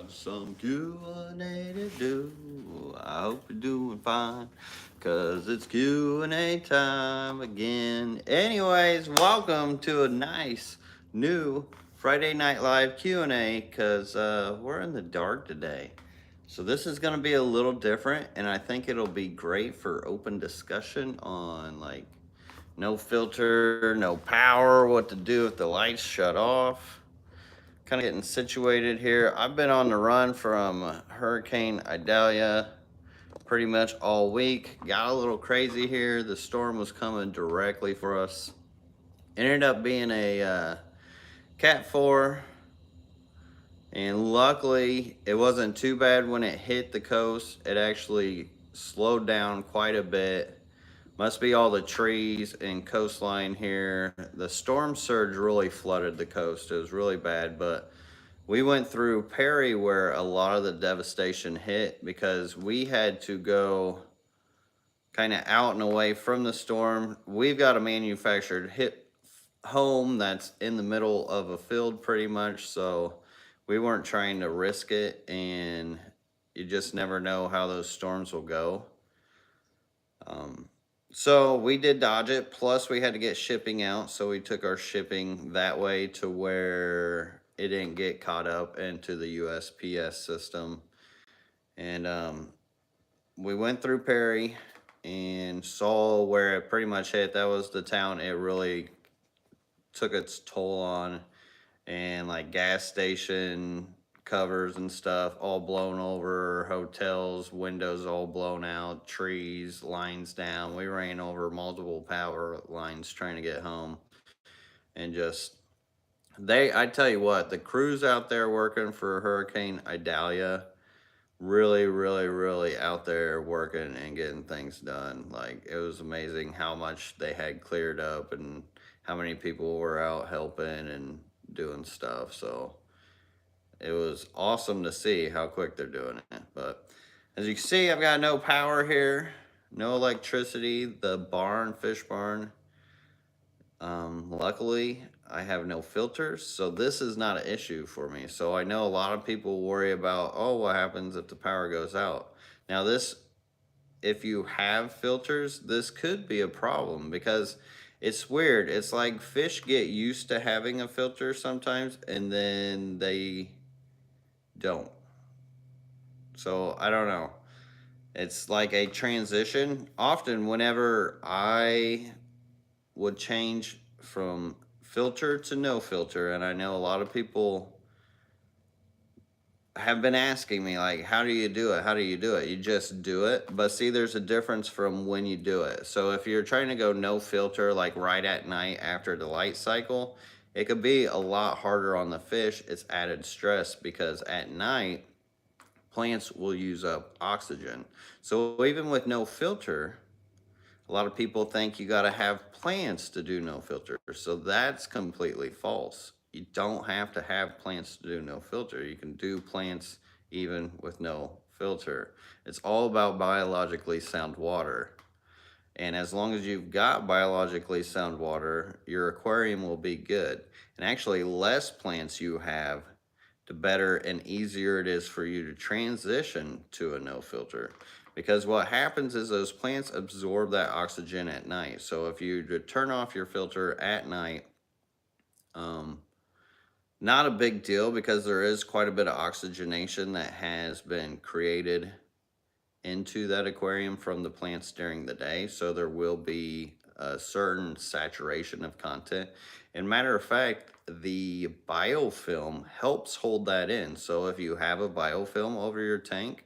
got some Q&A to do. I hope you're doing fine, cause it's Q&A time again. Anyways, welcome to a nice new Friday Night Live Q&A, cause we're in the dark today. So this is gonna be a little different, and I think it'll be great for open discussion on like no filter, no power, what to do if the lights shut off. Kind of getting situated here. I've been on the run from Hurricane Idalia pretty much all week. Got a little crazy here. The storm was coming directly for us. Ended up being a Cat 4, and luckily it wasn't too bad when it hit the coast. It actually slowed down quite a bit. Must be all the trees and coastline here. The storm surge really flooded the coast. It was really bad, but we went through Perry where a lot of the devastation hit because we had to go kind of out and away from the storm. We've got a manufactured hit home that's in the middle of a field pretty much, so we weren't trying to risk it, and you just never know how those storms will go. So we did dodge it. Plus, we had to get shipping out, so we took our shipping that way to where it didn't get caught up into the USPS system. And we went through Perry and saw where it pretty much hit. That was the town it really took its toll on, and like gas station covers and stuff all blown over, hotels windows all blown out, trees, lines down. We ran over multiple power lines trying to get home, and just I tell you what, the crews out there working for Hurricane Idalia really out there working and getting things done. Like, it was amazing how much they had cleared up and how many people were out helping and doing stuff. So it was awesome to see how quick they're doing it. But as you can see, I've got no power here, no electricity. The barn, fish barn, luckily I have no filters, so this is not an issue for me. So I know a lot of people worry about, oh, what happens if the power goes out? Now this, if you have filters, this could be a problem because it's weird. It's like fish get used to having a filter sometimes and then they don't. So I don't know. It's like a transition. Often whenever I would change from filter to no filter, and I know a lot of people have been asking me, like, how do you do it? How do you do it? You just do it. But see, there's a difference from when you do it. So if you're trying to go no filter, like right at night after the light cycle, it could be a lot harder on the fish. It's added stress because at night, plants will use up oxygen. So even with no filter, a lot of people think you got to have plants to do no filter. So that's completely false. You don't have to have plants to do no filter. You can do plants even with no filter. It's all about biologically sound water. And as long as you've got biologically sound water, your aquarium will be good. And actually, less plants you have, the better and easier it is for you to transition to a no filter. Because what happens is those plants absorb that oxygen at night. So if you turn off your filter at night, not a big deal because there is quite a bit of oxygenation that has been created into that aquarium from the plants during the day. So there will be a certain saturation of content. And matter of fact, the biofilm helps hold that in. So if you have a biofilm over your tank,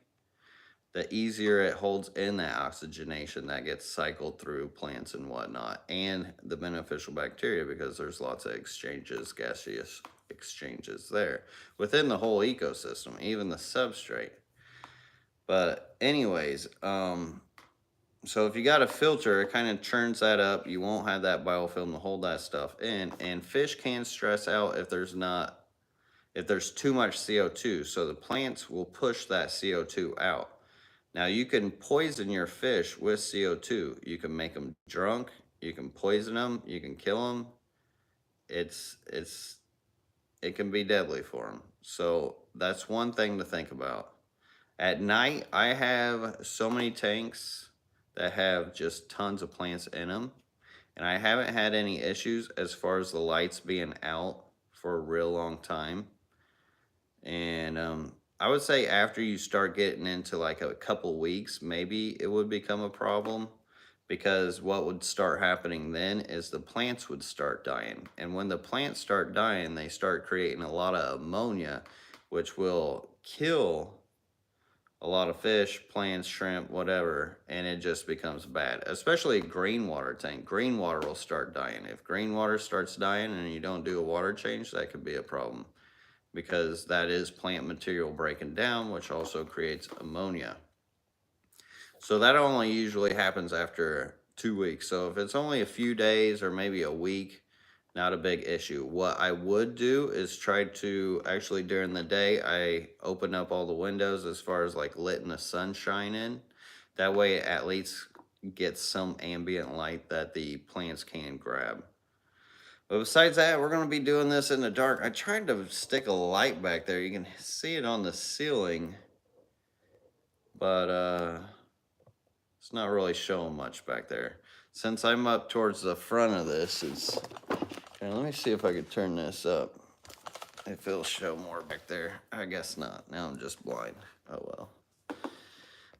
the easier it holds in that oxygenation that gets cycled through plants and whatnot, and the beneficial bacteria, because there's lots of exchanges, gaseous exchanges there within the whole ecosystem, even the substrate. But anyways, so if you got a filter, it kind of churns that up. You won't have that biofilm to hold that stuff in, and fish can stress out if there's too much CO2. So the plants will push that CO2 out. Now you can poison your fish with CO2. You can make them drunk. You can poison them. You can kill them. It's it can be deadly for them. So that's one thing to think about. At night, I have so many tanks that have just tons of plants in them, and I haven't had any issues as far as the lights being out for a real long time. And I would say after you start getting into like a couple weeks, maybe it would become a problem, because what would start happening then is the plants would start dying. And when the plants start dying, they start creating a lot of ammonia, which will kill a lot of fish, plants, shrimp, whatever, and it just becomes bad. Especially a green water tank. Green water will start dying. If green water starts dying and you don't do a water change, that could be a problem, because that is plant material breaking down, which also creates ammonia. So that only usually happens after 2 weeks. So if it's only a few days or maybe a week, not a big issue. What I would do is try to actually during the day, I open up all the windows as far as like letting the sunshine in. That way it at least gets some ambient light that the plants can grab. But besides that, we're going to be doing this in the dark. I tried to stick a light back there. You can see it on the ceiling, but it's not really showing much back there. Since I'm up towards the front of this, it's... Okay, let me see if I could turn this up. If it'll show more back there. I guess not. Now I'm just blind. Oh well.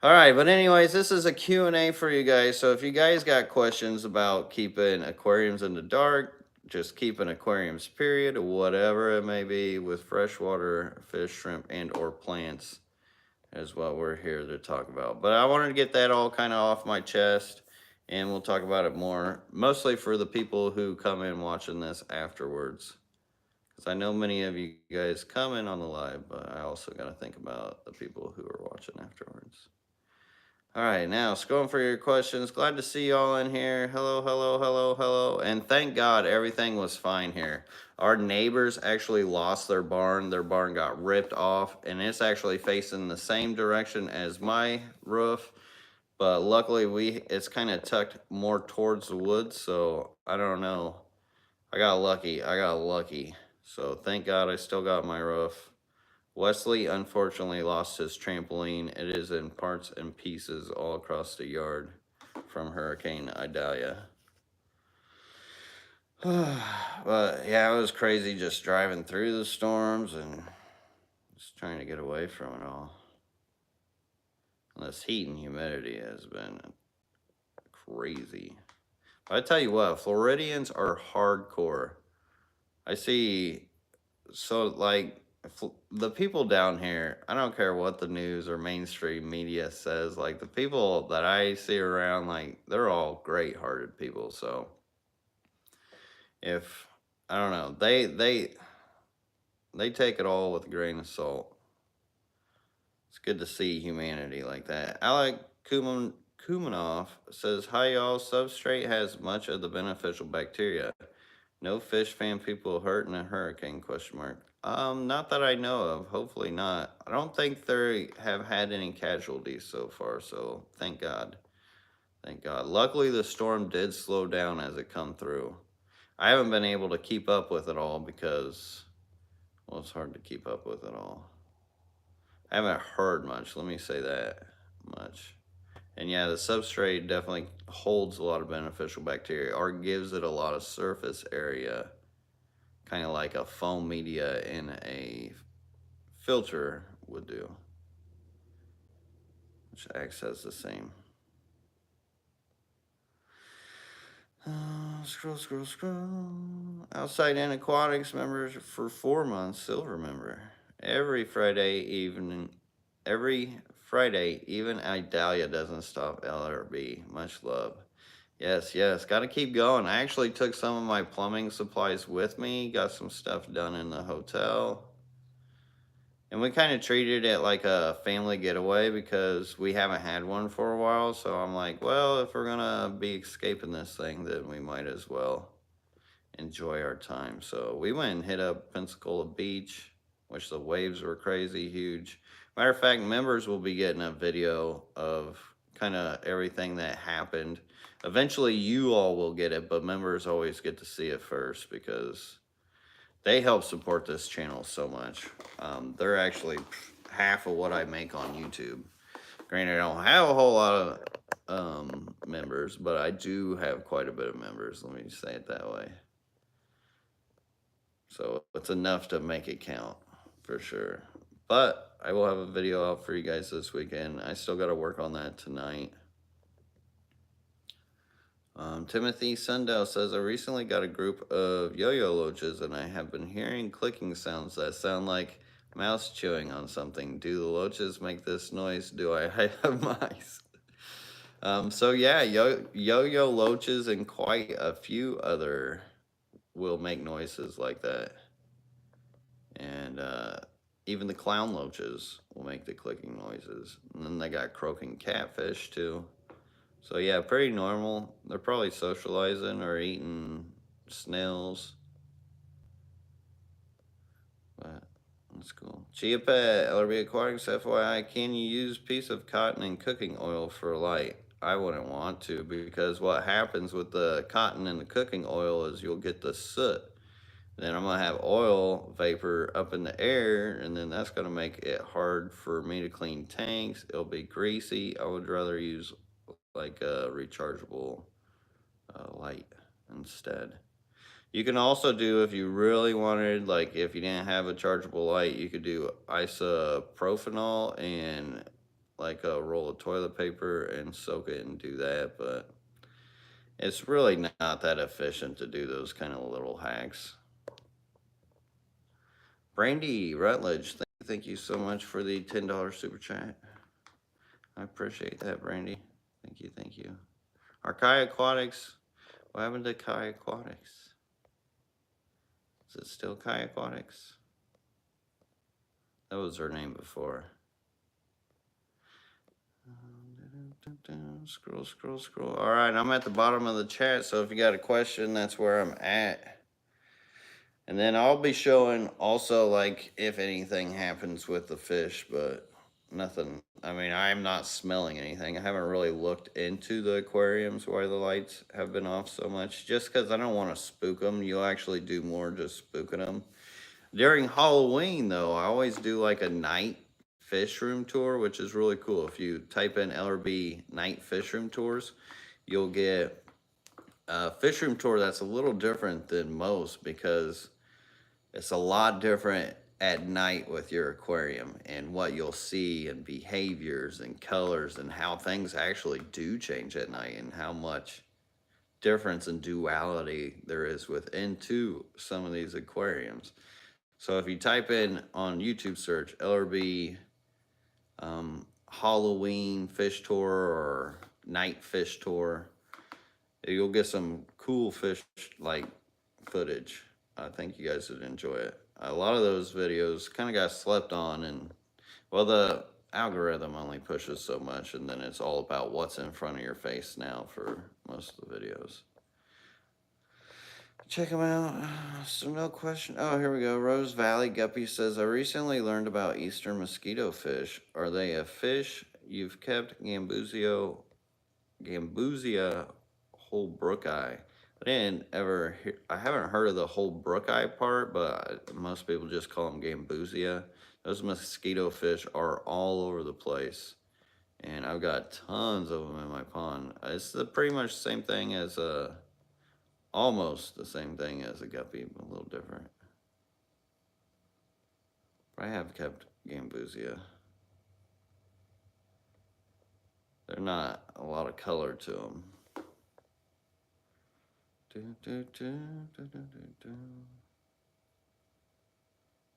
All right, but anyways, this is a Q&A for you guys. So if you guys got questions about keeping aquariums in the dark, just keeping aquariums period, whatever it may be with freshwater fish, shrimp, and or plants, is what we're here to talk about. But I wanted to get that all kind of off my chest, and we'll talk about it more, mostly for the people who come in watching this afterwards. Because I know many of you guys come in on the live, but I also got to think about the people who are watching afterwards. All right, now scrolling for your questions. Glad to see y'all in here. Hello, hello, hello, hello. And thank God everything was fine here. Our neighbors actually lost their barn. Their barn got ripped off, and it's actually facing the same direction as my roof. But luckily, it's kind of tucked more towards the woods, so I don't know. I got lucky. So thank God I still got my roof. Wesley unfortunately lost his trampoline. It is in parts and pieces all across the yard from Hurricane Idalia. But yeah, it was crazy just driving through the storms and just trying to get away from it all. And this heat and humidity has been crazy. But I tell you what, Floridians are hardcore. I see, so like, the people down here, I don't care what the news or mainstream media says, like the people that I see around, like they're all great-hearted people. So if I don't know, they take it all with a grain of salt. It's good to see humanity like that. Alec Kumanov says, "Hi y'all. Substrate has much of the beneficial bacteria. No fish fan people hurt in a hurricane, question mark. Not that I know of. Hopefully not. I don't think they have had any casualties so far, so thank God. Thank God. Luckily, the storm did slow down as it come through. I haven't been able to keep up with it all because, well, it's hard to keep up with it all. I haven't heard much, let me say that much. And yeah, the substrate definitely holds a lot of beneficial bacteria, or gives it a lot of surface area, kind of like a foam media in a filter would do, which acts as the same. Scroll. Outside and Aquatics members for 4 months, silver member. Every Friday, even Idalia doesn't stop LRB. Much love. Yes, got to keep going. I actually took some of my plumbing supplies with me, got some stuff done in the hotel. And we kind of treated it like a family getaway because we haven't had one for a while. So I'm like, well, if we're going to be escaping this thing, then we might as well enjoy our time. So we went and hit up Pensacola Beach, which the waves were crazy huge. Matter of fact, members will be getting a video of kind of everything that happened. Eventually you all will get it, but members always get to see it first because They help support this channel so much. They're actually half of what I make on YouTube. Granted, I don't have a whole lot of members, but I do have quite a bit of members. Let me say it that way. So it's enough to make it count for sure. But I will have a video out for you guys this weekend. I still got to work on that tonight. Timothy Sundell says, I recently got a group of yo-yo loaches and I have been hearing clicking sounds that sound like mouse chewing on something. Do the loaches make this noise? Do I have mice? So yeah, yo-yo loaches and quite a few other will make noises like that. And even the clown loaches will make the clicking noises. And then they got croaking catfish too. So yeah, pretty normal. They're probably socializing or eating snails. But that's cool. Chia Pet, LRB Aquariums, FYI, can you use a piece of cotton and cooking oil for light? I wouldn't want to, because what happens with the cotton and the cooking oil is you'll get the soot. Then I'm going to have oil vapor up in the air, and then that's going to make it hard for me to clean tanks. It'll be greasy. I would rather use like a rechargeable light instead. You can also do, if you really wanted, like if you didn't have a chargeable light, you could do isopropyl and like a roll of toilet paper and soak it and do that, but it's really not that efficient to do those kind of little hacks. Brandy Rutledge, thank you so much for the $10 super chat. I appreciate that, Brandy. Thank you, thank you. Archaea Aquatics, what happened to Kai Aquatics? Is it still Kai Aquatics? That was her name before. Scroll, scroll, scroll. All right, I'm at the bottom of the chat, so if you got a question, that's where I'm at. And then I'll be showing also, like, if anything happens with the fish, but nothing. I mean, I'm not smelling anything. I haven't really looked into the aquariums why the lights have been off so much, just because I don't want to spook them. You'll actually do more just spooking them. During Halloween, though, I always do like a night fish room tour, which is really cool. If you type in LRB night fish room tours, you'll get a fish room tour that's a little different than most, because it's a lot different at night with your aquarium and what you'll see and behaviors and colors and how things actually do change at night and how much difference and duality there is within some of these aquariums. So if you type in on YouTube search LRB Halloween fish tour or night fish tour, you'll get some cool fish like footage. I think you guys would enjoy it. A lot of those videos kind of got slept on, and well, the algorithm only pushes so much, and then it's all about what's in front of your face now for most of the videos. Check them out. So no question. Oh, here we go. Rose Valley Guppy says, I recently learned about Eastern mosquito fish. Are they a fish you've kept? Gambusia holbrooki. I haven't heard of the holbrooki part, but most people just call them gambusia. Those mosquito fish are all over the place, and I've got tons of them in my pond. It's pretty much the same thing as almost the same thing as a guppy, but a little different. But I have kept gambusia. They're not a lot of color to them.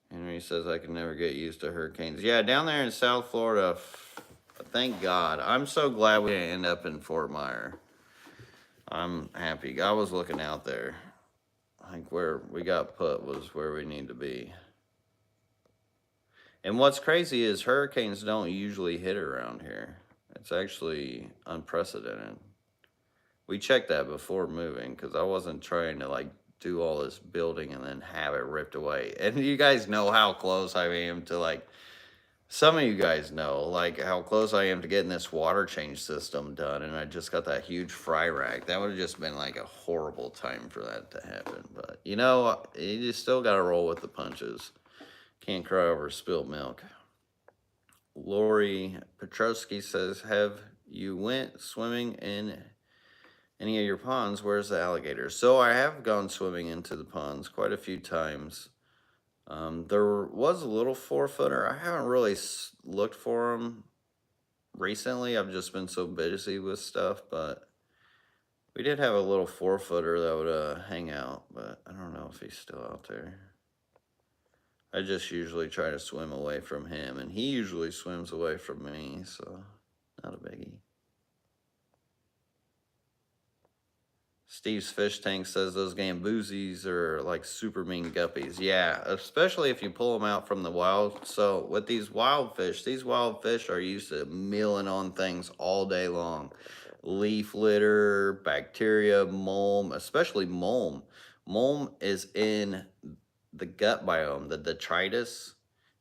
Henry says I can never get used to hurricanes. Yeah, down there in South Florida, thank God. I'm so glad we didn't end up in Fort Myers. I'm happy. I was looking out there. I think where we got put was where we need to be. And what's crazy is hurricanes don't usually hit around here. It's actually unprecedented. We checked that before moving, because I wasn't trying to like do all this building and then have it ripped away. And you guys know how close I am to like Some of you guys know, like, how close I am to getting this water change system done, and I just got that huge fry rack. That would have just been like a horrible time for that to happen. But you know, you just still got to roll with the punches. Can't cry over spilled milk. Lori Petrosky says, "Have you went swimming in any of your ponds? Where's the alligators?" So I have gone swimming into the ponds quite a few times. There was a little 4 footer. I haven't really looked for them recently. I've just been so busy with stuff, but we did have a little 4 footer that would hang out, but I don't know if he's still out there. I just usually try to swim away from him, and he usually swims away from me, so not a biggie. Steve's Fish Tank says those Gamboosies are like super mean guppies. Yeah, especially if you pull them out from the wild. So with these wild fish are used to milling on things all day long. Leaf litter, bacteria, mulm, especially mulm. Mulm is in the gut biome. The detritus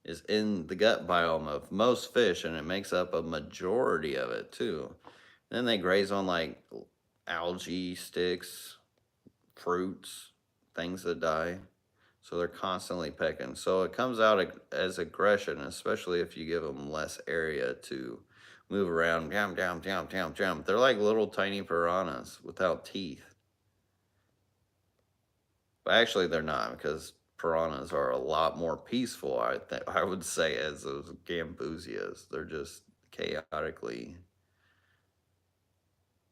is in the gut biome of most fish, and it makes up a majority of it too. Then they graze on like algae, sticks, fruits, things that die. So they're constantly pecking. So it comes out as aggression, especially if you give them less area to move around. Jump, jump, jump, jump, jump. They're like little tiny piranhas without teeth. But actually, they're not, because piranhas are a lot more peaceful, I would say, as those gambusias. They're just chaotically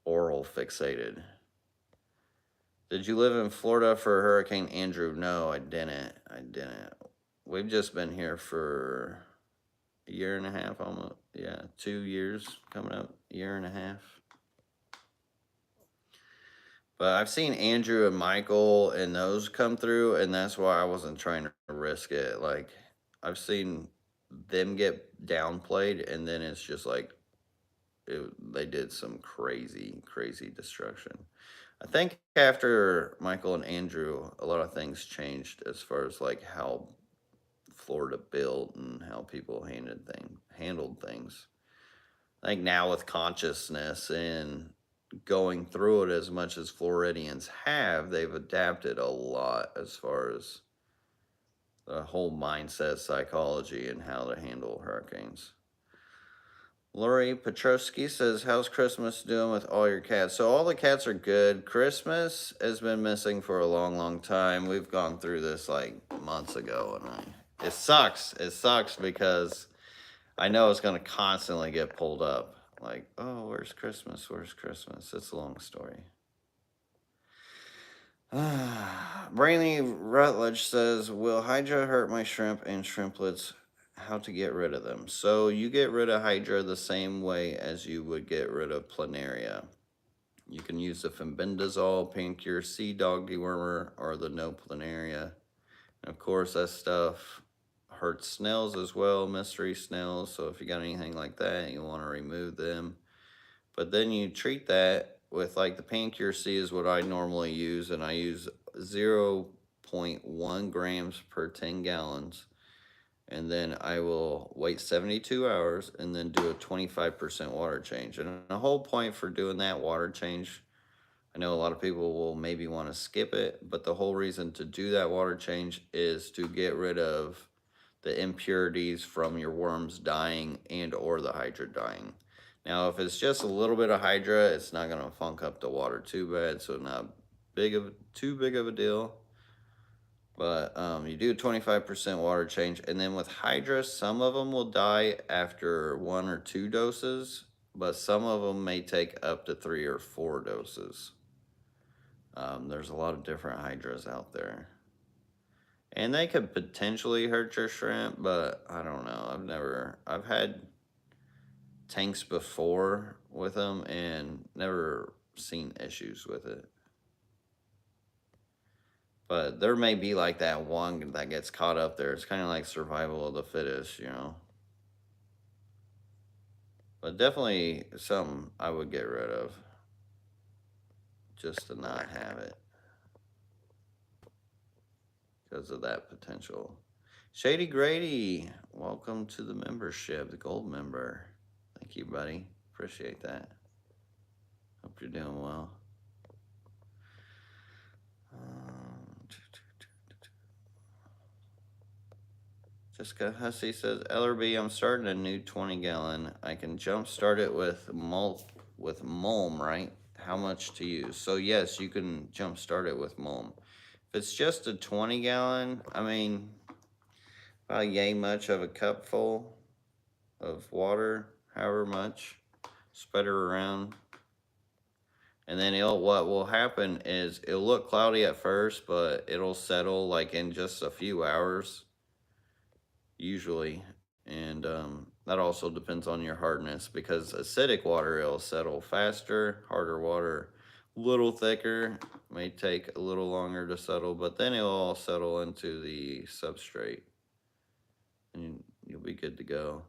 oral fixated. Did you live in Florida for Hurricane Andrew? No, I didn't. We've just been here for a year and a half almost. Yeah, 2 years coming up, year and a half. But I've seen Andrew and Michael and those come through, and that's why I wasn't trying to risk it. Like, I've seen them get downplayed, and then it's just like they did some crazy, crazy destruction. I think after Michael and Andrew, a lot of things changed as far as like how Florida built and how people handled things. I think now with consciousness and going through it as much as Floridians have, they've adapted a lot as far as the whole mindset, psychology, and how to handle hurricanes. Lori Petrosky says, "How's Christmas doing with all your cats?" So all the cats are good. Christmas has been missing for a long, long time. We've gone through this like months ago, and it sucks. It sucks because I know it's going to constantly get pulled up. Like, oh, where's Christmas? Where's Christmas? It's a long story. Brainy Rutledge says, "Will Hydra hurt my shrimp and shrimplets? How to get rid of them?" So you get rid of Hydra the same way as you would get rid of planaria. You can use the fenbendazole, Pancure Sea Dog Dewormer, or the No Planaria. And of course, that stuff hurts snails as well, mystery snails. So if you got anything like that, you want to remove them. But then you treat that with like the Pancure C is what I normally use, and I use 0.1 grams per 10 gallons. And then I will wait 72 hours and then do a 25% water change. And the whole point for doing that water change, I know a lot of people will maybe want to skip it, but the whole reason to do that water change is to get rid of the impurities from your worms dying and or the hydra dying. Now, if it's just a little bit of hydra, it's not going to funk up the water too bad, so not too big of a deal. But you do a 25% water change, and then with hydra, some of them will die after 1 or 2 doses, but some of them may take up to 3 or 4 doses. There's a lot of different hydras out there. And they could potentially hurt your shrimp, but I don't know. I've had tanks before with them and never seen issues with it. But there may be like that one that gets caught up there. It's kind of like survival of the fittest, you know. But definitely something I would get rid of just to not have it because of that potential. Shady Grady, welcome to the membership, the gold member. Thank you, buddy. Appreciate that. Hope you're doing well. Jessica Hussey says, LRB, I'm starting a new 20 gallon. I can jump start it with mulm, right? How much to use? So yes, you can jump start it with mulm. If it's just a 20 gallon, I mean, about yay much of a cup full of water, however much, spread it around. And then what will happen is it'll look cloudy at first, but it'll settle like in just a few hours, usually. And that also depends on your hardness, because acidic water, it'll settle faster. Harder water, a little thicker, may take a little longer to settle, but then it'll all settle into the substrate and you'll be good to go.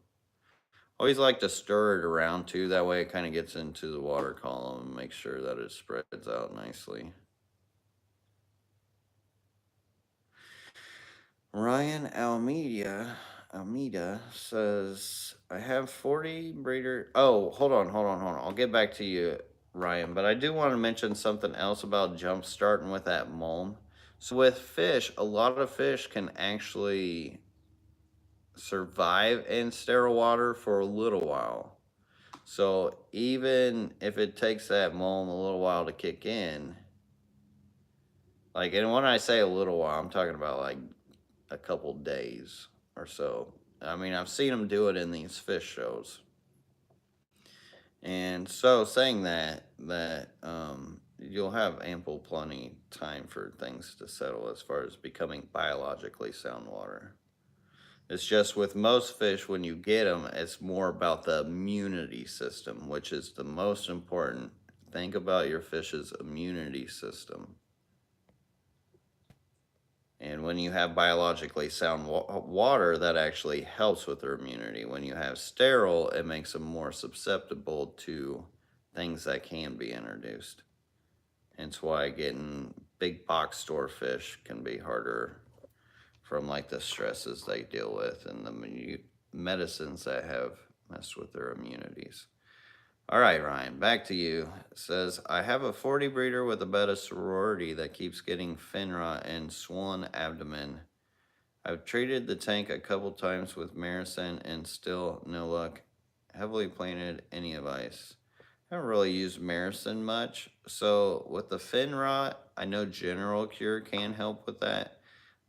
Always like to stir it around too, that way it kind of gets into the water column and make sure that it spreads out nicely. Ryan Almeida says, I have 40 breeder. Oh, hold on. I'll get back to you, Ryan. But I do want to mention something else about jump starting with that mulm. So with fish, a lot of fish can actually survive in sterile water for a little while. So even if it takes that mulm a little while to kick in, like, and when I say a little while, I'm talking about like a couple days or so. I mean, I've seen them do it in these fish shows. And so saying that you'll have ample plenty time for things to settle as far as becoming biologically sound water. It's just with most fish, when you get them, it's more about the immunity system, which is the most important. Think about your fish's immunity system. And when you have biologically sound water, that actually helps with their immunity. When you have sterile, it makes them more susceptible to things that can be introduced. Hence why getting big box store fish can be harder from like the stresses they deal with and the medicines that have messed with their immunities. All right, Ryan, back to you. It says, I have a 40 breeder with a Betta sorority that keeps getting fin rot and swollen abdomen. I've treated the tank a couple times with Maricin and still no luck. Heavily planted, any advice? I haven't really used Maricin much. So with the fin rot, I know General Cure can help with that.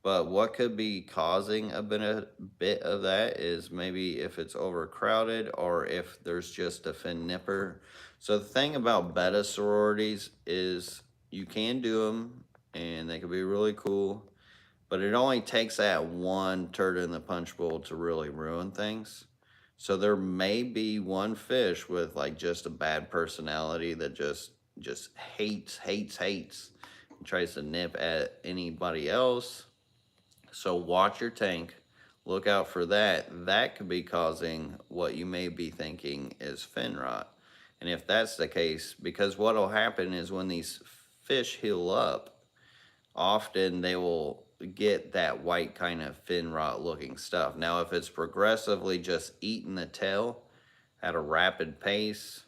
But what could be causing a bit of that is maybe if it's overcrowded or if there's just a fin nipper. So the thing about Betta sororities is you can do them and they can be really cool, but it only takes that one turd in the punch bowl to really ruin things. So there may be one fish with like just a bad personality that just hates, and tries to nip at anybody else. So watch your tank. Look out for that. That could be causing what you may be thinking is fin rot. And if that's the case, because what will happen is when these fish heal up, often they will get that white kind of fin rot looking stuff. Now, if it's progressively just eating the tail at a rapid pace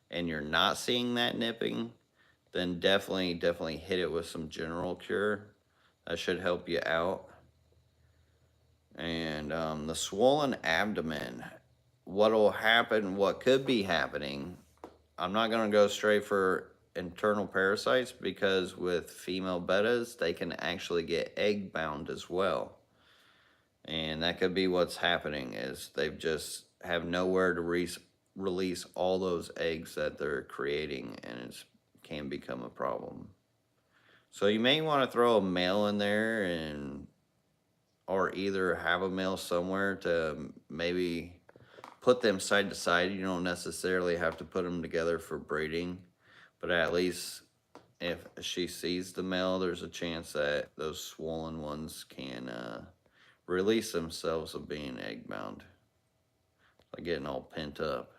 and you're not seeing that nipping, then definitely hit it with some General Cure. That should help you out. And the swollen abdomen, what'll happen, what could be happening, I'm not going to go straight for internal parasites because with female bettas, they can actually get egg bound as well. And that could be what's happening is they've just have nowhere to release all those eggs that they're creating, and it can become a problem. So you may want to throw a male in there and or either have a male somewhere to maybe put them side to side. You don't necessarily have to put them together for breeding, but at least if she sees the male, there's a chance that those swollen ones can release themselves of being egg bound, like getting all pent up.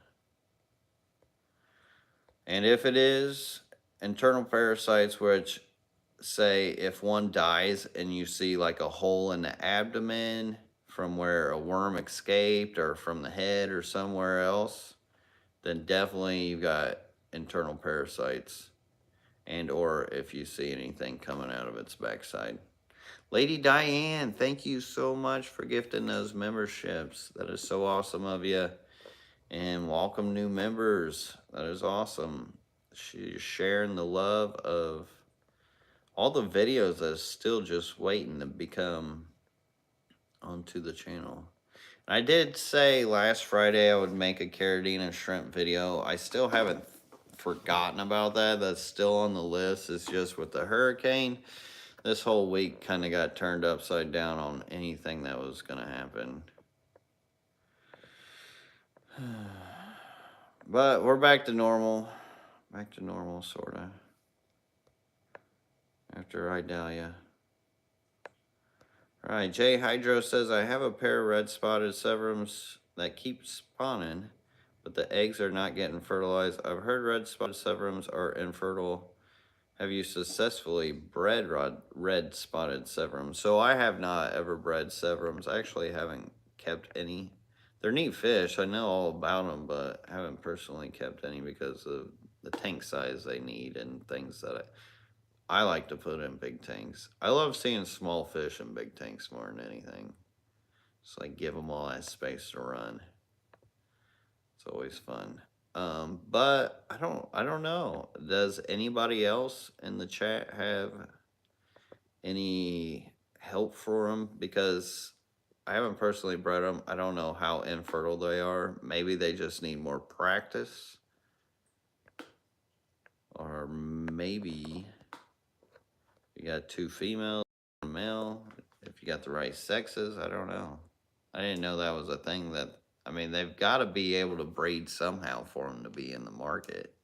And if it is internal parasites, which say if one dies and you see like a hole in the abdomen from where a worm escaped or from the head or somewhere else, then definitely you've got internal parasites, and or if you see anything coming out of its backside. Lady Diane, thank you so much for gifting those memberships. That is so awesome of you. And welcome new members. That is awesome. She's sharing the love of all the videos that's still just waiting to become onto the channel. I did say last Friday I would make a carradine and shrimp video. I still haven't forgotten about that. That's still on the list. It's just with the hurricane, this whole week kind of got turned upside down on anything that was going to happen. But we're back to normal. Back to normal, sort of. After Idalia. All right, Jay Hydro says, I have a pair of red-spotted severums that keep spawning, but the eggs are not getting fertilized. I've heard red-spotted severums are infertile. Have you successfully bred red-spotted severums? So I have not ever bred severums. I actually haven't kept any. They're neat fish. I know all about them, but haven't personally kept any because of the tank size they need and things that I like to put in big tanks. I love seeing small fish in big tanks more than anything. It's like give them all that space to run. It's always fun. But I don't know. Does anybody else in the chat have any help for them? Because I haven't personally bred them. I don't know how infertile they are. Maybe they just need more practice. Or maybe you got two females, one male. If you got the right sexes, I don't know. I didn't know that was a thing that, I mean, they've got to be able to breed somehow for them to be in the market.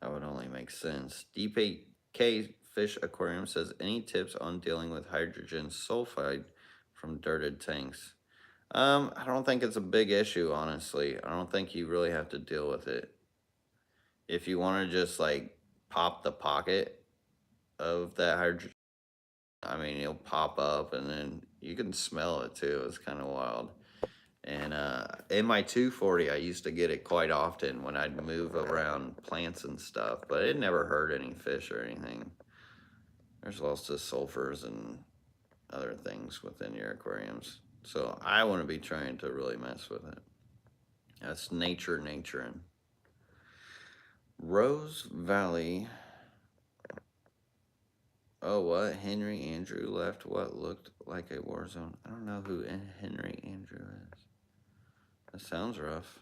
That would only make sense. DPK Fish Aquarium says, any tips on dealing with hydrogen sulfide from dirted tanks? I don't think it's a big issue, honestly. I don't think you really have to deal with it. If you want to just like pop the pocket of that hydrogen, I mean, it'll pop up and then you can smell it too. It's kind of wild. And in my 240, I used to get it quite often when I'd move around plants and stuff, but it never hurt any fish or anything. There's lots of sulfurs and other things within your aquariums. So I wouldn't be trying to really mess with it. That's naturing. Rose Valley. Oh, what? Henry Andrew left what looked like a war zone. I don't know who Henry Andrew is. That sounds rough.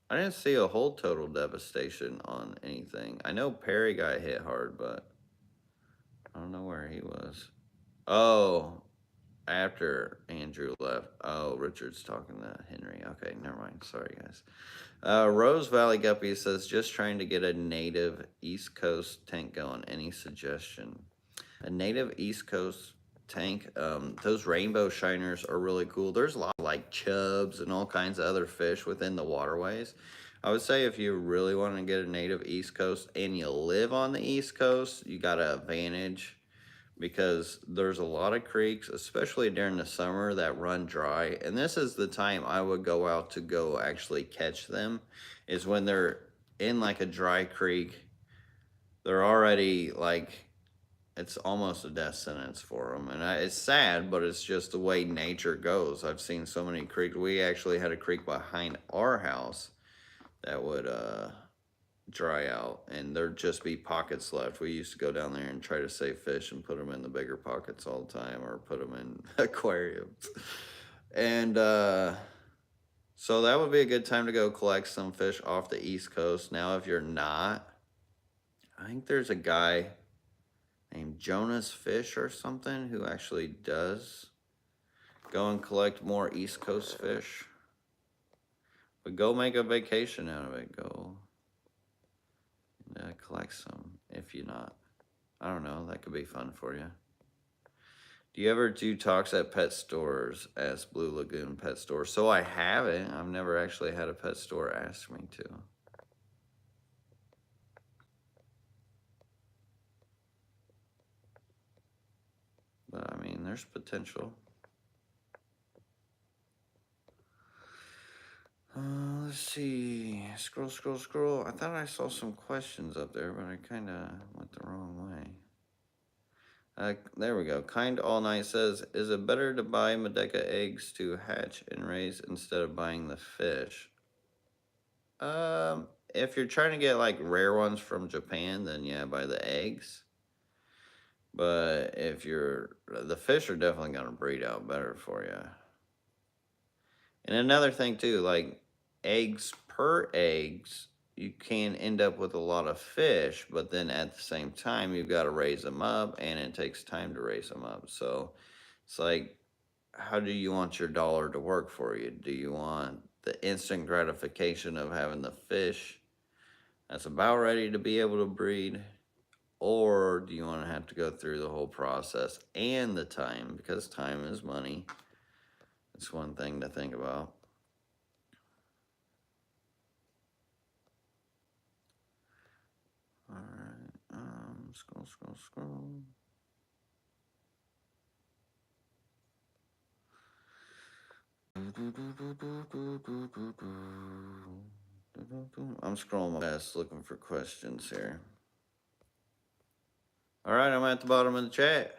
I didn't see a whole total devastation on anything. I know Perry got hit hard, but I don't know where he was. Oh, after Andrew left. Oh, Richard's talking to Henry. Okay, never mind. Sorry, guys. Rose Valley Guppy says, just trying to get a native East Coast tank going. Any suggestion? A native East Coast tank, those rainbow shiners are really cool. There's a lot of like chubs and all kinds of other fish within the waterways. I would say if you really want to get a native East Coast and you live on the East Coast, you got an advantage because there's a lot of creeks, especially during the summer, that run dry. And this is the time I would go out to go actually catch them, is when they're in like a dry creek. They're already like, it's almost a death sentence for them. And it's sad, but it's just the way nature goes. I've seen so many creeks. We actually had a creek behind our house that would dry out, and there'd just be pockets left. We used to go down there and try to save fish and put them in the bigger pockets all the time, or put them in aquariums. And so that would be a good time to go collect some fish off the East Coast. Now, if you're not, I think there's a guy named Jonas Fish or something who actually does go and collect more East Coast fish. But go make a vacation out of it. Go collect some if you're not. I don't know. That could be fun for you. Do you ever do talks at pet stores? Ask Blue Lagoon Pet Store. So I haven't. I've never actually had a pet store ask me to. But I mean, there's potential. Let's see. Scroll, scroll, scroll. I thought I saw some questions up there, but I kind of went the wrong way. There we go. Kind All Night says, is it better to buy Mosquito eggs to hatch and raise instead of buying the fish? If you're trying to get like rare ones from Japan, then yeah, buy the eggs. But if the fish are definitely gonna breed out better for you. And another thing too, like eggs per eggs, you can end up with a lot of fish, but then at the same time, you've got to raise them up, and it takes time to raise them up. So it's like, how do you want your dollar to work for you? Do you want the instant gratification of having the fish that's about ready to be able to breed? Or do you want to have to go through the whole process and the time? Because time is money. It's one thing to think about. All right. Scroll, scroll, scroll. I'm scrolling my best looking for questions here. All right, I'm at the bottom of the chat.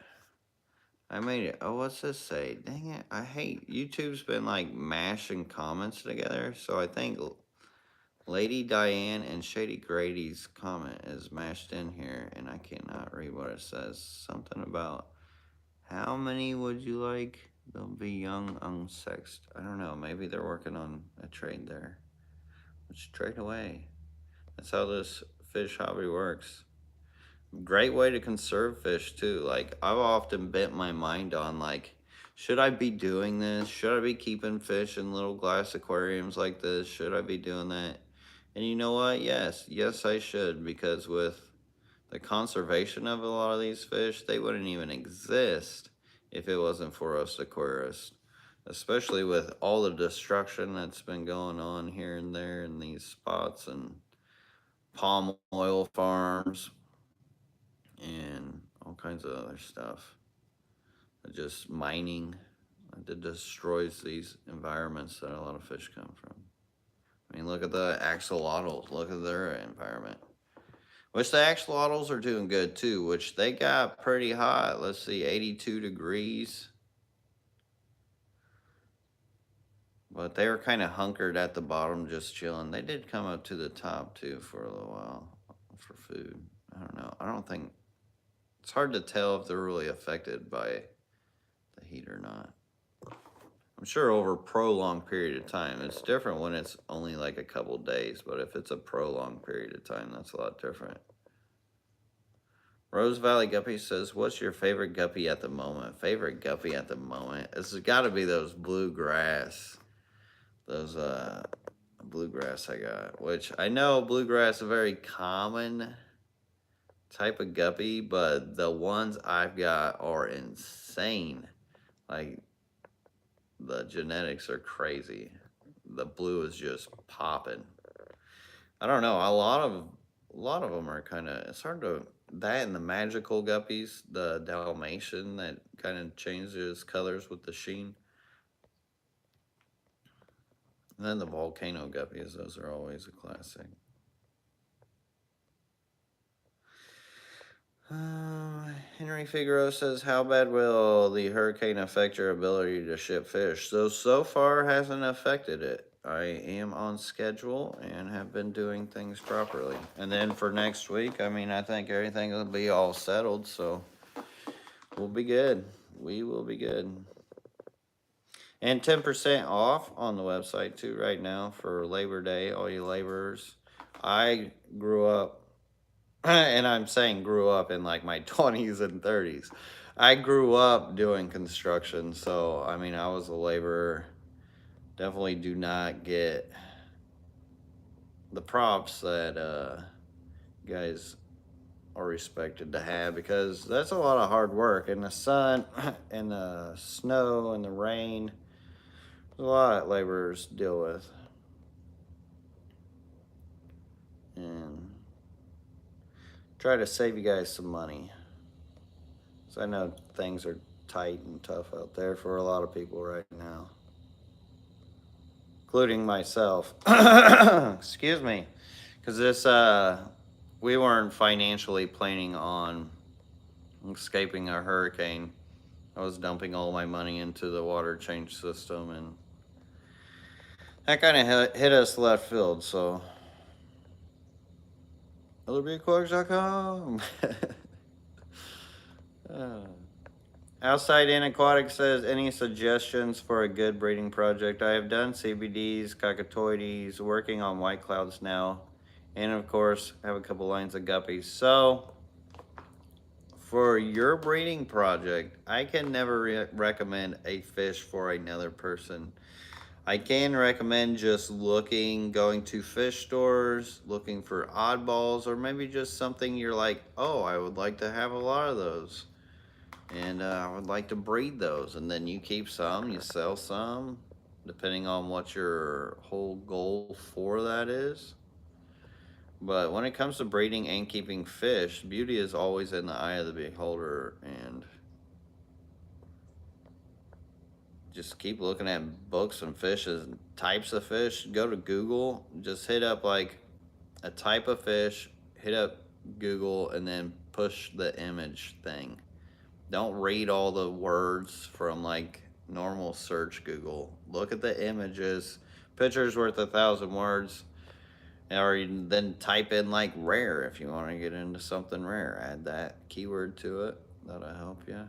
I made it. Oh, what's this say? Dang it. I hate YouTube's been like mashing comments together. So I think Lady Diane and Shady Grady's comment is mashed in here, and I cannot read what it says. Something about how many would you like? They'll be young, unsexed. I don't know. Maybe they're working on a trade there. Let's trade away. That's how this fish hobby works. Great way to conserve fish too. Like I've often bent my mind on like, should I be doing this? Should I be keeping fish in little glass aquariums like this? Should I be doing that? And you know what? Yes, I should, because with the conservation of a lot of these fish, they wouldn't even exist if it wasn't for us aquarists. Especially with all the destruction that's been going on here and there in these spots, and palm oil farms and all kinds of other stuff. Just mining that destroys these environments that a lot of fish come from. I mean, look at the axolotls. Look at their environment. Which the axolotls are doing good too, which they got pretty hot. Let's see, 82 degrees. But they were kind of hunkered at the bottom, just chilling. They did come up to the top too for a little while for food. I don't know. I don't think, it's hard to tell if they're really affected by the heat or not. I'm sure over a prolonged period of time. It's different when it's only like a couple days, but if it's a prolonged period of time, that's a lot different. Rose Valley Guppy says, what's your favorite guppy at the moment? Favorite guppy at the moment? It's got to be those bluegrass. Those bluegrass I got, which I know bluegrass is a very common type of guppy, but the ones I've got are insane. Like, the genetics are crazy. The blue is just popping. I don't know. A lot of them are kind of. It's hard to, that and the magical guppies, the Dalmatian that kind of changes colors with the sheen. And then the volcano guppies. Those are always a classic. Henry Figueroa says, how bad will the hurricane affect your ability to ship fish? So far hasn't affected it. I am on schedule and have been doing things properly. And then for next week, I mean, I think everything will be all settled, so we'll be good. We will be good. And 10% off on the website too right now for Labor Day, all you laborers. I grew up, and I'm saying grew up in like my 20s and 30s. I grew up doing construction, so I mean, I was a laborer. Definitely do not get the props that guys are respected to have, because that's a lot of hard work in the sun and the snow and the rain. There's a lot that laborers deal with. And try to save you guys some money. So I know things are tight and tough out there for a lot of people right now, including myself. Excuse me, because we weren't financially planning on escaping a hurricane. I was dumping all my money into the water change system, and that kind of hit us left field. So, LBQuarks.com. uh, Outside in Aquatic says, any suggestions for a good breeding project? I have done CBDs, cockatoides, working on white clouds now, and of course, have a couple lines of guppies. So, for your breeding project, I can never recommend a fish for another person. I can recommend just going to fish stores, looking for oddballs, or maybe just something you're like, oh, I would like to have a lot of those. And I would like to breed those. And then you keep some, you sell some, depending on what your whole goal for that is. But when it comes to breeding and keeping fish, beauty is always in the eye of the beholder. And just keep looking at books and fishes and types of fish. Go to Google, just hit up like a type of fish, hit up Google, and then push the image thing. Don't read all the words from like normal search Google. Look at the images. Pictures worth 1,000 words. Or then type in like rare if you want to get into something rare. Add that keyword to it. That'll help you.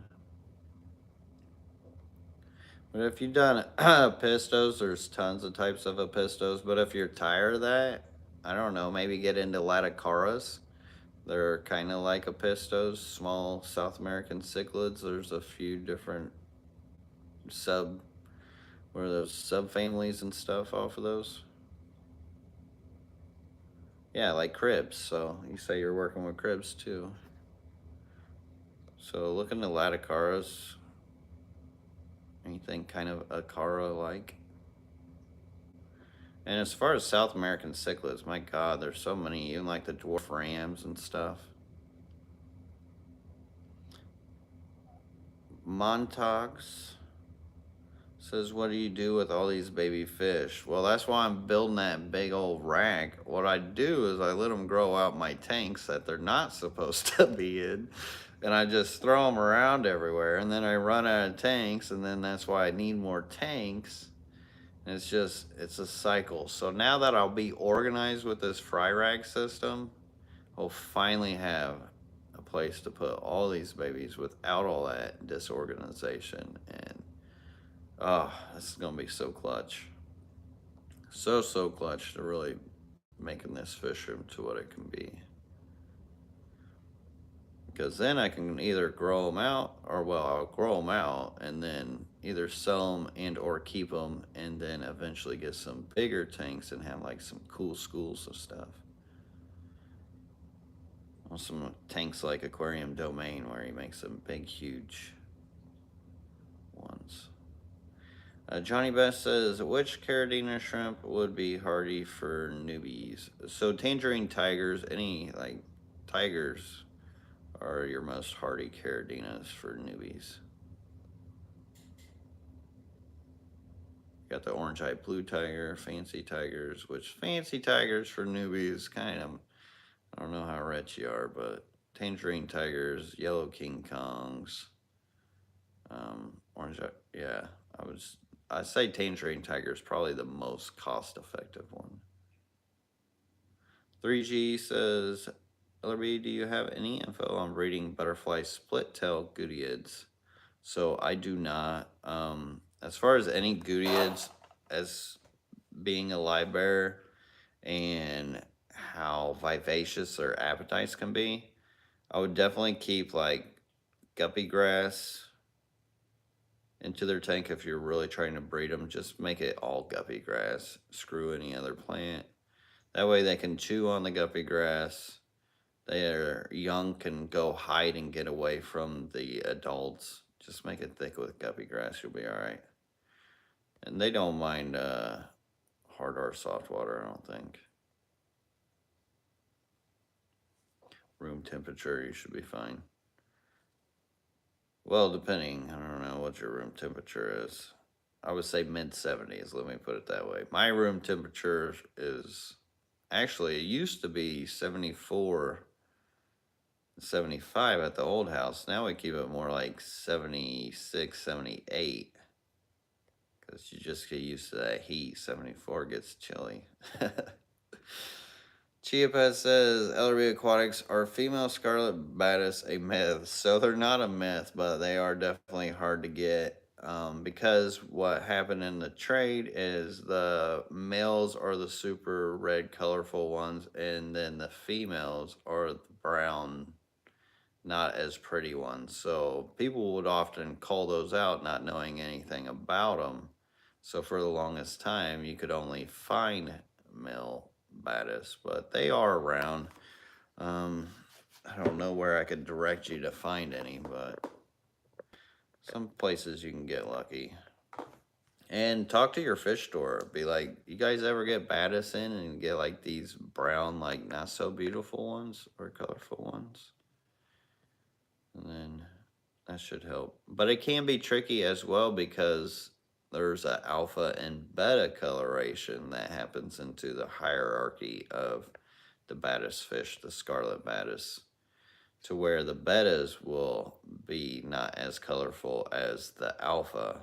But if you've done pistos, there's tons of types of pistos. But if you're tired of that, I don't know, maybe get into laticaras. They're kind of like pistos, small South American cichlids. There's a few different those subfamilies and stuff off of those. Yeah, like cribs. So you say you're working with cribs too. So look into laticaras. Anything kind of acara like. And as far as South American cichlids, my God, there's so many, even like the dwarf rams and stuff. Montags says, what do you do with all these baby fish? Well, that's why I'm building that big old rack. What I do is I let them grow out my tanks that they're not supposed to be in. And I just throw them around everywhere. And then I run out of tanks. And then that's why I need more tanks. And it's a cycle. So now that I'll be organized with this fry rack system, I'll finally have a place to put all these babies without all that disorganization. And oh, this is gonna be so clutch. So clutch to really making this fish room to what it can be. Because then I can either grow them out, or well, I'll grow them out and then either sell them and or keep them, and then eventually get some bigger tanks and have like some cool schools of stuff. Some tanks like Aquarium Domain where he makes some big, huge ones. Johnny Best says, which Caridina shrimp would be hardy for newbies? So tangerine tigers, any like tigers are your most hardy Caridinas for newbies. Got the orange-eyed blue tiger, fancy tigers, which fancy tigers for newbies kind of, I don't know how rich you are, but tangerine tigers, yellow King Kongs, orange, yeah, I say tangerine tiger is probably the most cost-effective one. 3G says, LRB, do you have any info on breeding butterfly split-tail goodeids? So I do not. As far as any goodeids, as being a live bearer and how vivacious their appetites can be, I would definitely keep like guppy grass into their tank if you're really trying to breed them. Just make it all guppy grass. Screw any other plant. That way they can chew on the guppy grass. Their young can go hide and get away from the adults. Just make it thick with guppy grass. You'll be all right. And they don't mind hard or soft water, I don't think. Room temperature, you should be fine. Well, depending, I don't know what your room temperature is. I would say mid 70s, let me put it that way. My room temperature is actually, it used to be 74, 75 at the old house. Now we keep it more like 76, 78 because you just get used to that heat. 74 gets chilly. Chia Pet says LRB Aquatics are female scarlet batis a myth. So they're not a myth, but they are definitely hard to get because what happened in the trade is the males are the super red, colorful ones, and then the females are the brown, not as pretty ones. So people would often call those out, not knowing anything about them. So for the longest time, you could only find male batis, but they are around. Um, I don't know where I could direct you to find any, but some places you can get lucky. And talk to your fish store. Be like, you guys ever get batis in and get like these brown, like not so beautiful ones or colorful ones? And then that should help. But it can be tricky as well because there's an alpha and beta coloration that happens into the hierarchy of the batis fish, the scarlet batis, to where the betas will be not as colorful as the alpha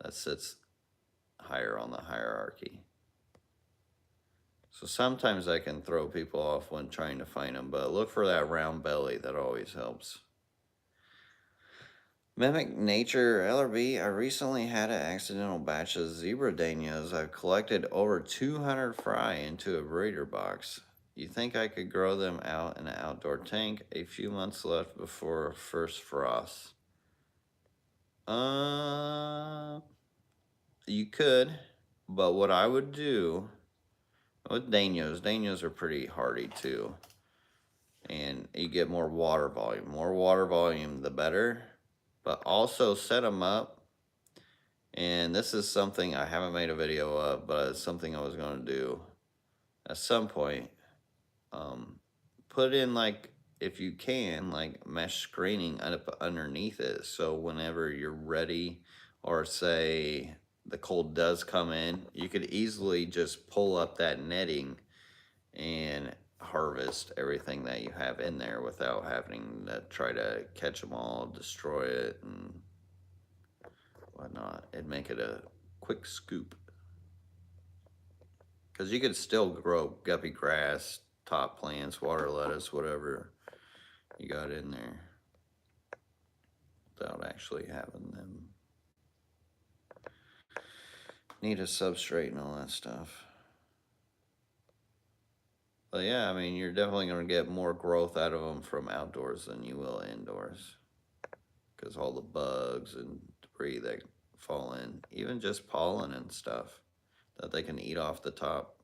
that sits higher on the hierarchy. So sometimes I can throw people off when trying to find them, but look for that round belly. That always helps. Mimic Nature LRB, I recently had an accidental batch of zebra danios. I've collected over 200 fry into a breeder box. You think I could grow them out in an outdoor tank? A few months left before first frost. You could, but what I would do with Danios are pretty hardy too. And you get more water volume. More water volume, the better. But also set them up. And this is something I haven't made a video of, but it's something I was going to do at some point. Put in, like, if you can, like mesh screening underneath it. So whenever you're ready, or say the cold does come in, you could easily just pull up that netting and harvest everything that you have in there without having to try to catch them all, destroy it, and whatnot. It'd make it a quick scoop. Because you could still grow guppy grass, top plants, water lettuce, whatever you got in there without actually having them need a substrate and all that stuff. But yeah, I mean, you're definitely going to get more growth out of them from outdoors than you will indoors. Because all the bugs and debris that fall in, even just pollen and stuff that they can eat off the top.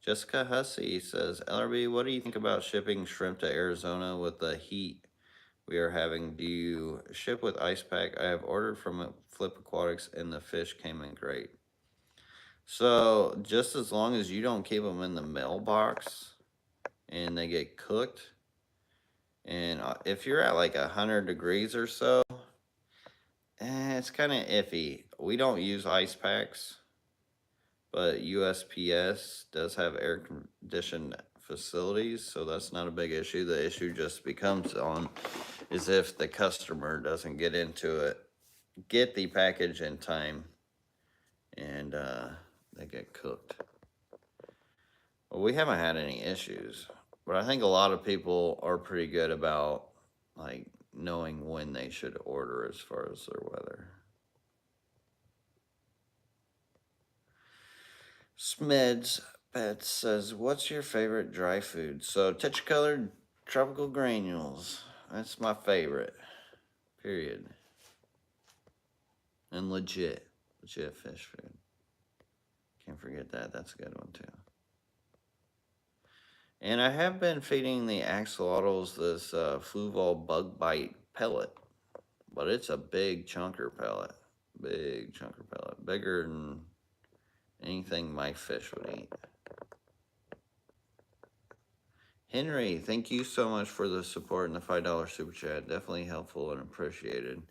Jessica Hussey says, LRB, what do you think about shipping shrimp to Arizona with the heat we are having? Do you ship with ice pack? I have ordered from Flip Aquatics and the fish came in great. So just as long as you don't keep them in the mailbox and they get cooked, and if you're at like 100 degrees or so, it's kind of iffy. We don't use ice packs, but USPS does have air conditioned facilities, so that's not a big issue. The issue just becomes on is if the customer doesn't get into it, get the package in time, and they get cooked. Well, we haven't had any issues, but I think a lot of people are pretty good about like knowing when they should order as far as their weather. Smeds Pet says, what's your favorite dry food? So touch-colored tropical granules. That's my favorite. Period. And legit fish food. Can't forget that. That's a good one too. And I have been feeding the axolotls this Fluval bug bite pellet, but it's a big chunker pellet. Big chunker pellet. Bigger than anything my fish would eat. Henry, thank you so much for the support and the $5 super chat. Definitely helpful and appreciated.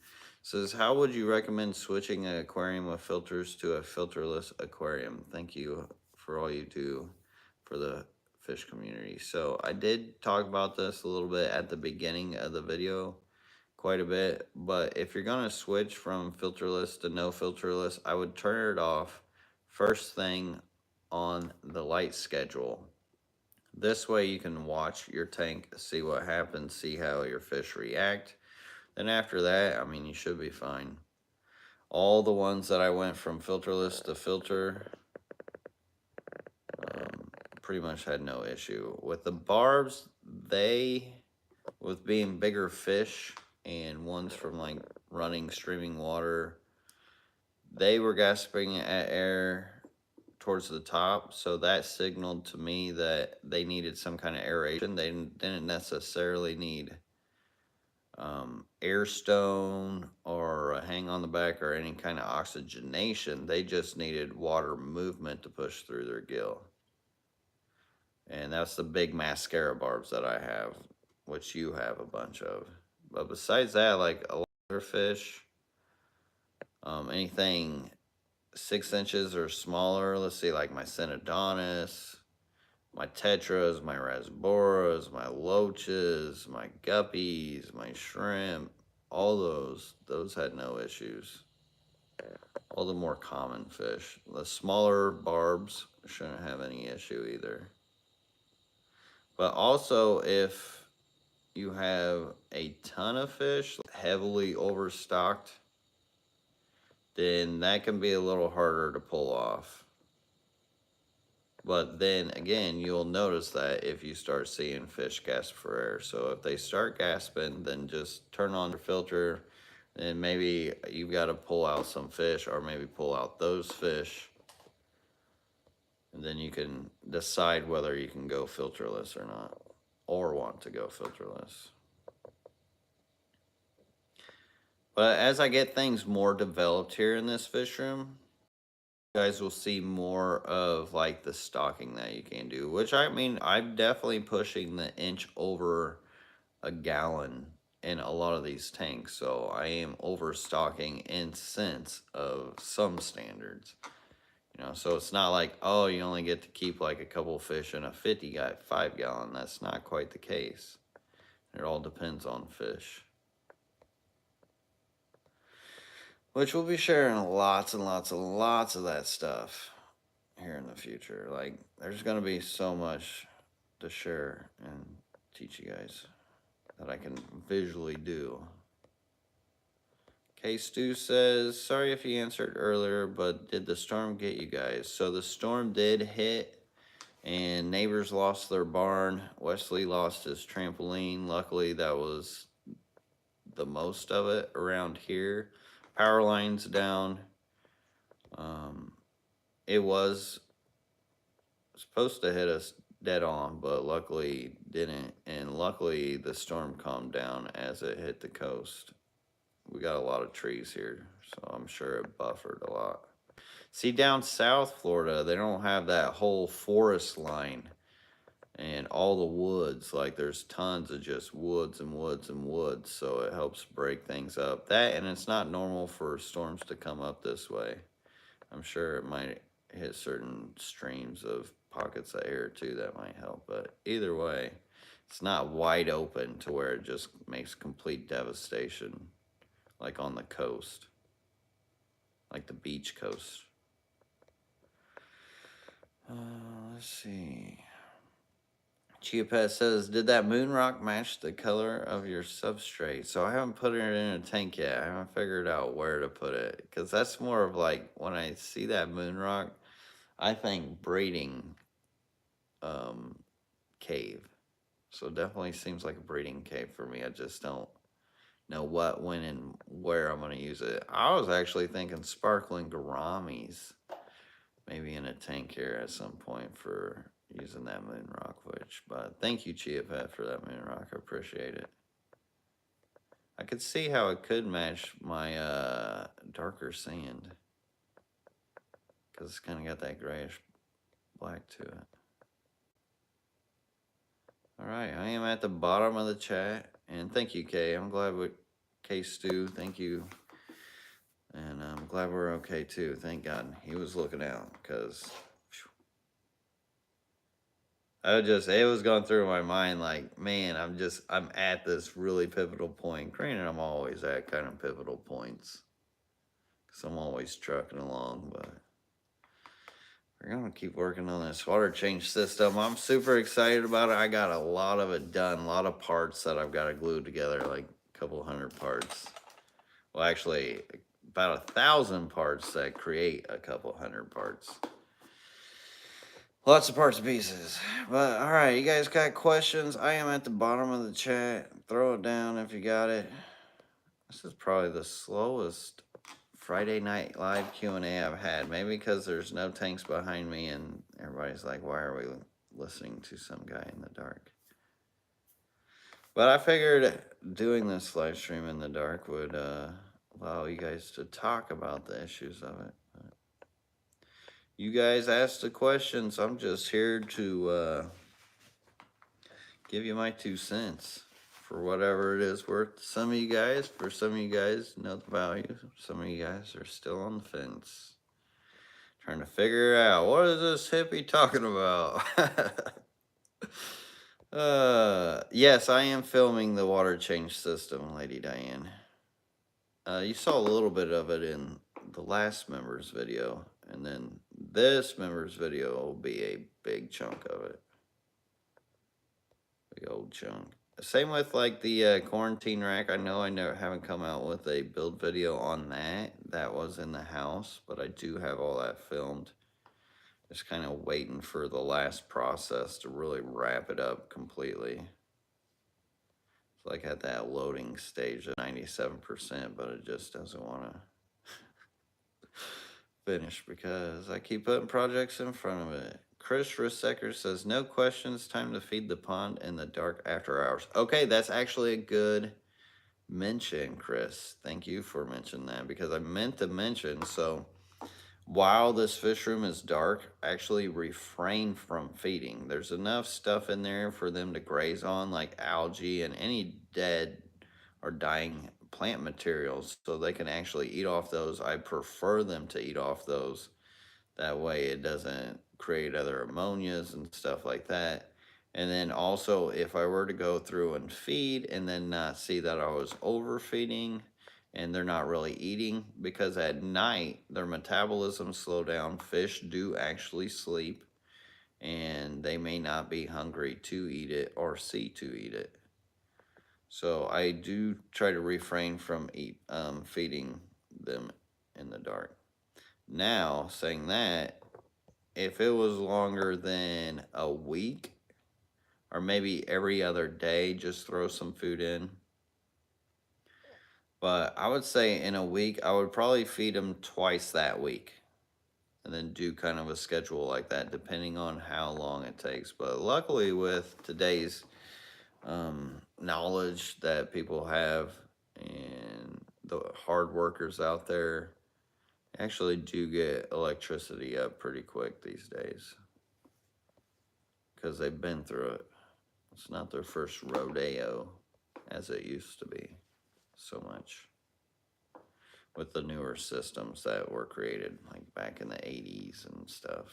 Says, how would you recommend switching an aquarium with filters to a filterless aquarium? Thank you for all you do for the fish community. So I did talk about this a little bit at the beginning of the video, quite a bit. But if you're going to switch from filterless to no filterless, I would turn it off first thing on the light schedule. This way you can watch your tank, see what happens, see how your fish react. Then after that, I mean, you should be fine. All the ones that I went from filterless to filter pretty much had no issue. With the barbs, with being bigger fish and ones from like running streaming water, they were gasping at air towards the top, so that signaled to me that they needed some kind of aeration. They didn't necessarily need air stone or a hang on the back or any kind of oxygenation. They just needed water movement to push through their gill. And that's the big mascara barbs that I have, which you have a bunch of. But besides that, like a lot of other fish, anything 6 inches or smaller, let's see, like my Synodontis, my tetras, my rasboras, my loaches, my guppies, my shrimp, all those had no issues. All the more common fish. The smaller barbs shouldn't have any issue either. But also, if you have a ton of fish, heavily overstocked, then that can be a little harder to pull off. But then again, you'll notice that if you start seeing fish gasp for air. So if they start gasping, then just turn on the filter, and maybe you've got to pull out some fish, or maybe pull out those fish. And then you can decide whether you can go filterless or not, or want to go filterless. But as I get things more developed here in this fish room, you guys will see more of like the stocking that you can do, which I mean, I'm definitely pushing the inch over a gallon in a lot of these tanks. So I am overstocking in sense of some standards. You know, so it's not like, oh, you only get to keep like a couple fish in a 55 gallon. That's not quite the case. It all depends on fish. Which we'll be sharing lots and lots and lots of that stuff here in the future. Like, there's going to be so much to share and teach you guys that I can visually do. K Stu says, sorry if you answered earlier, but did the storm get you guys? So the storm did hit, and neighbors lost their barn. Wesley lost his trampoline. Luckily, that was the most of it around here. Power lines down. It was supposed to hit us dead on, but luckily didn't. And luckily, the storm calmed down as it hit the coast. We got a lot of trees here, so I'm sure it buffered a lot. See, down South Florida, they don't have that whole forest line and all the woods. Like, there's tons of just woods and woods and woods, so it helps break things up. That, and it's not normal for storms to come up this way. I'm sure it might hit certain streams of pockets of air too that might help, but either way, it's not wide open to where it just makes complete devastation, like on the coast, like the beach coast. Let's see. Chia Pet says, did that moon rock match the color of your substrate? So I haven't put it in a tank yet. I haven't figured out where to put it, because that's more of like, when I see that moon rock, I think breeding cave. So definitely seems like a breeding cave for me. I just don't know what, when, and where I'm going to use it. I was actually thinking sparkling gouramis, maybe in a tank here at some point for using that moon rock, but thank you, Chia Pet, for that moon rock. I appreciate it. I could see how it could match my darker sand, because it's kind of got that grayish black to it. All right, I am at the bottom of the chat, and thank you, Kay. I'm glad we, K Stu, thank you, and I'm glad we're okay too. Thank God he was looking out, because it was going through my mind like, man, I'm at this really pivotal point. Granted, I'm always at kind of pivotal points, because I'm always trucking along, but we're going to keep working on this water change system. I'm super excited about it. I got a lot of it done, a lot of parts that I've got to glue together, like a couple hundred parts. Well, actually, about 1,000 parts that create a couple hundred parts. Lots of parts and pieces. But, all right, you guys got questions? I am at the bottom of the chat. Throw it down if you got it. This is probably the slowest Friday Night Live Q&A I've had. Maybe because there's no tanks behind me and everybody's like, why are we listening to some guy in the dark? But I figured doing this live stream in the dark would allow you guys to talk about the issues of it. But you guys asked the questions. I'm just here to give you my 2 cents. For whatever it is worth to some of you guys. For some of you guys, know the value. Some of you guys are still on the fence. Trying to figure out, what is this hippie talking about? Yes, I am filming the water change system, Lady Diane. You saw a little bit of it in the last member's video. And then this member's video will be a big chunk of it. Big old chunk. Same with like the quarantine rack. I know I haven't come out with a build video on that. That was in the house, but I do have all that filmed. Just kind of waiting for the last process to really wrap it up completely. It's like at that loading stage of 97%, but it just doesn't want to finish because I keep putting projects in front of it. Chris Rissecker says, no questions, time to feed the pond in the dark after hours. Okay, that's actually a good mention, Chris. Thank you for mentioning that because I meant to mention, so while this fish room is dark, actually refrain from feeding. There's enough stuff in there for them to graze on, like algae and any dead or dying plant materials, so they can actually eat off those. I prefer them to eat off those. That way it doesn't create other ammonias and stuff like that. And then also, if I were to go through and feed and then not see that I was overfeeding and they're not really eating, because at night their metabolism slow down. Fish do actually sleep and they may not be hungry to eat it or see to eat it. So I do try to refrain from feeding them in the dark. Now, saying that, if it was longer than a week, or maybe every other day, just throw some food in. But I would say in a week, I would probably feed them twice that week. And then do kind of a schedule like that, depending on how long it takes. But luckily with today's knowledge that people have and the hard workers out there, actually do get electricity up pretty quick these days because they've been through it. It's not their first rodeo as it used to be so much with the newer systems that were created like back in the 80s and stuff.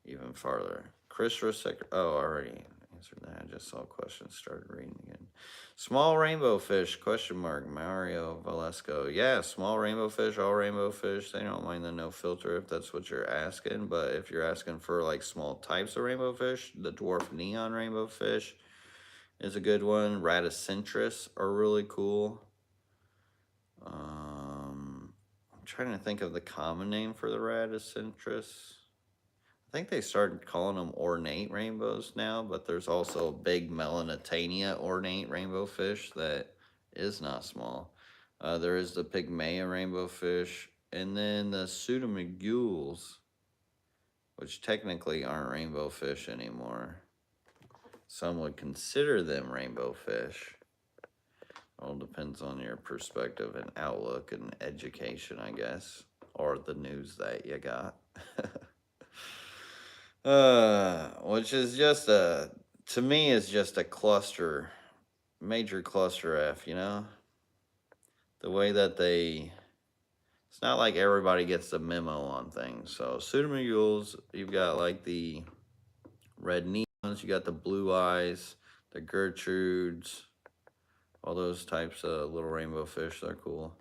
Even farther. Chris Rosick, oh, already answered that. I just saw a question, started reading again. Small rainbow fish, question mark, Mario Valesco. Yeah, small rainbow fish, all rainbow fish. They don't mind the no filter if that's what you're asking. But if you're asking for like small types of rainbow fish, the dwarf neon rainbow fish is a good one. Radicentris are really cool. I'm trying to think of the common name for the Radicentris. I think they started calling them ornate rainbows now, but there's also a big Melanitania ornate rainbow fish that is not small. There is the Pygmea rainbow fish, and then the pseudomigules, which technically aren't rainbow fish anymore. Some would consider them rainbow fish. All depends on your perspective and outlook and education, I guess, or the news that you got. Which is just a to me is just a major cluster F, you know? The way that it's not like everybody gets the memo on things. So pseudomules, you've got like the red neons, you got the blue eyes, the Gertrudes, all those types of little rainbow fish. They're cool.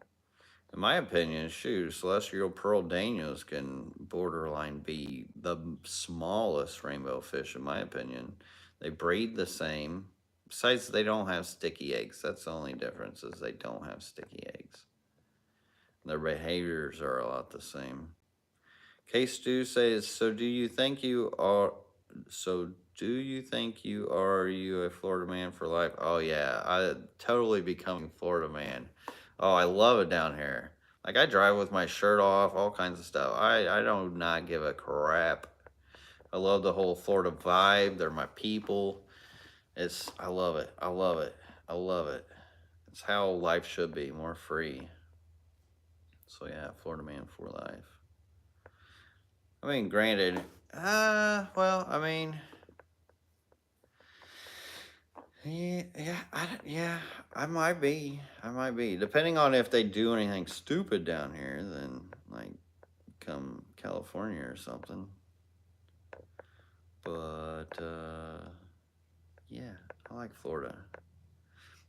In my opinion, shoot, celestial pearl danios can borderline be the smallest rainbow fish, in my opinion. They breed the same. Besides, they don't have sticky eggs. That's the only difference, is they don't have sticky eggs. Their behaviors are a lot the same. K-Stu says, are you a Florida man for life? Oh yeah, I totally becoming Florida man. Oh, I love it down here. Like, I drive with my shirt off, all kinds of stuff. I do not give a crap. I love the whole Florida vibe. They're my people. I love it. I love it. I love it. It's how life should be, more free. So yeah, Florida man for life. I mean, granted, well, I mean, I might be, depending on if they do anything stupid down here, then like come California or something. But yeah, I like Florida.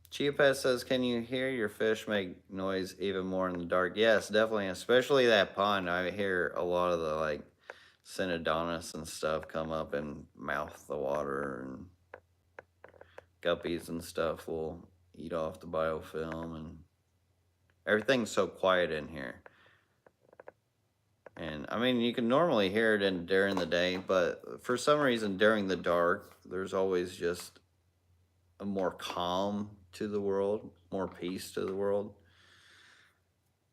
Chia Pet says, can you hear your fish make noise even more in the dark? Yes, definitely, especially that pond. I hear a lot of the like Synodontis and stuff come up and mouth the water, and guppies and stuff will eat off the biofilm, and everything's so quiet in here. And I mean, you can normally hear it during the day, but for some reason during the dark, there's always just a more calm to the world, more peace to the world.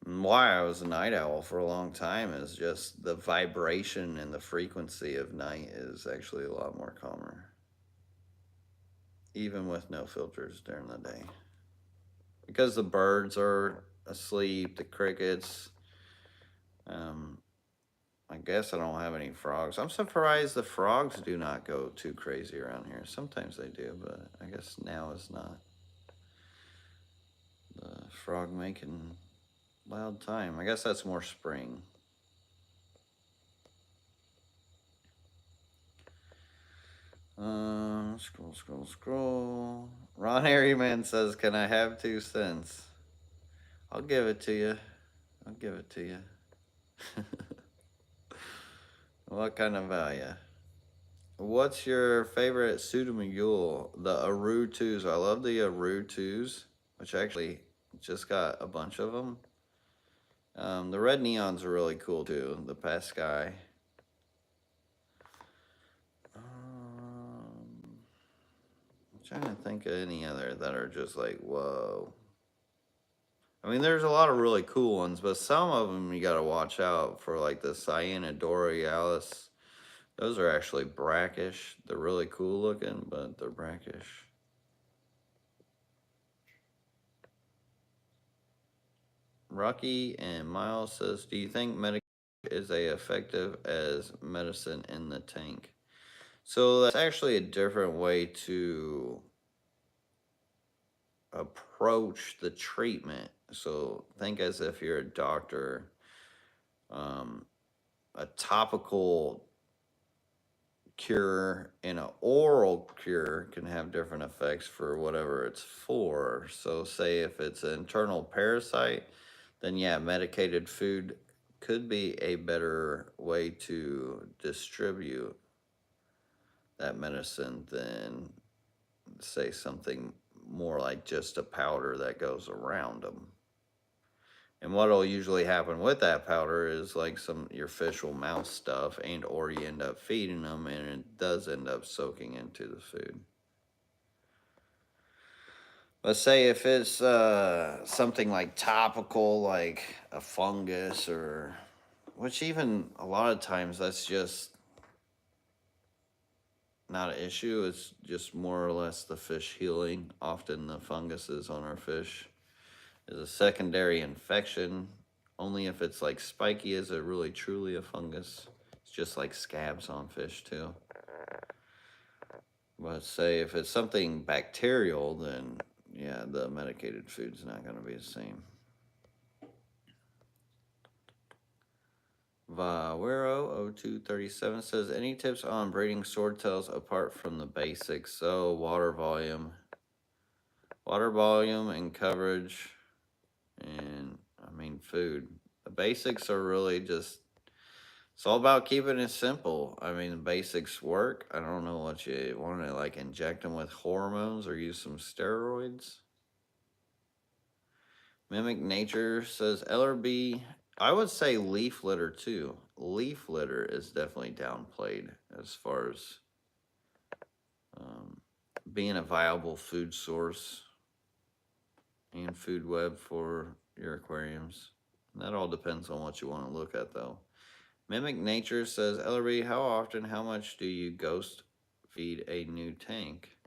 And why I was a night owl for a long time is just the vibration and the frequency of night is actually a lot more calmer, even with no filters during the day, because the birds are asleep, the crickets. I guess I don't have any frogs. I'm surprised the frogs do not go too crazy around here. Sometimes they do, but I guess now is not the frog making loud time. I guess that's more spring. Scroll. Ron Harryman says, can I have 2 cents? I'll give it to you. What kind of value? What's your favorite pseudomugule? The Aru 2s. I love the Aru 2s, which actually just got a bunch of them. The red neons are really cool too. The Pascal. I'm trying to think of any other that are just like, whoa. I mean, there's a lot of really cool ones, but some of them you gotta watch out for, like the Cyanidorialis. Those are actually brackish. They're really cool looking, but they're brackish. Rocky and Miles says, do you think medication is as effective as medicine in the tank? So that's actually a different way to approach the treatment. So think as if you're a doctor. A topical cure and an oral cure can have different effects for whatever it's for. So say if it's an internal parasite, then yeah, medicated food could be a better way to distribute that medicine than, say, something more like just a powder that goes around them. And what'll usually happen with that powder is like your fish will mouth stuff, and or you end up feeding them, and it does end up soaking into the food. Let's say if it's something like topical, like a fungus, or which even a lot of times that's just not an issue. It's just more or less the fish healing. Often the funguses on our fish is a secondary infection. Only if it's like spiky is it really truly a fungus. It's just like scabs on fish too. But say if it's something bacterial, then yeah, the medicated food's not going to be the same. Vawero0237 says, any tips on breeding swordtails apart from the basics? So water volume and coverage, and I mean food. The basics are really just, it's all about keeping it simple. I mean, the basics work. I don't know what you want to like inject them with hormones or use some steroids. Mimic Nature says LRB. I would say leaf litter too. Leaf litter is definitely downplayed as far as um, being a viable food source and food web for your aquariums. That all depends on what you want to look at, though. Mimic Nature says, LRB, how often, how much do you ghost feed a new tank?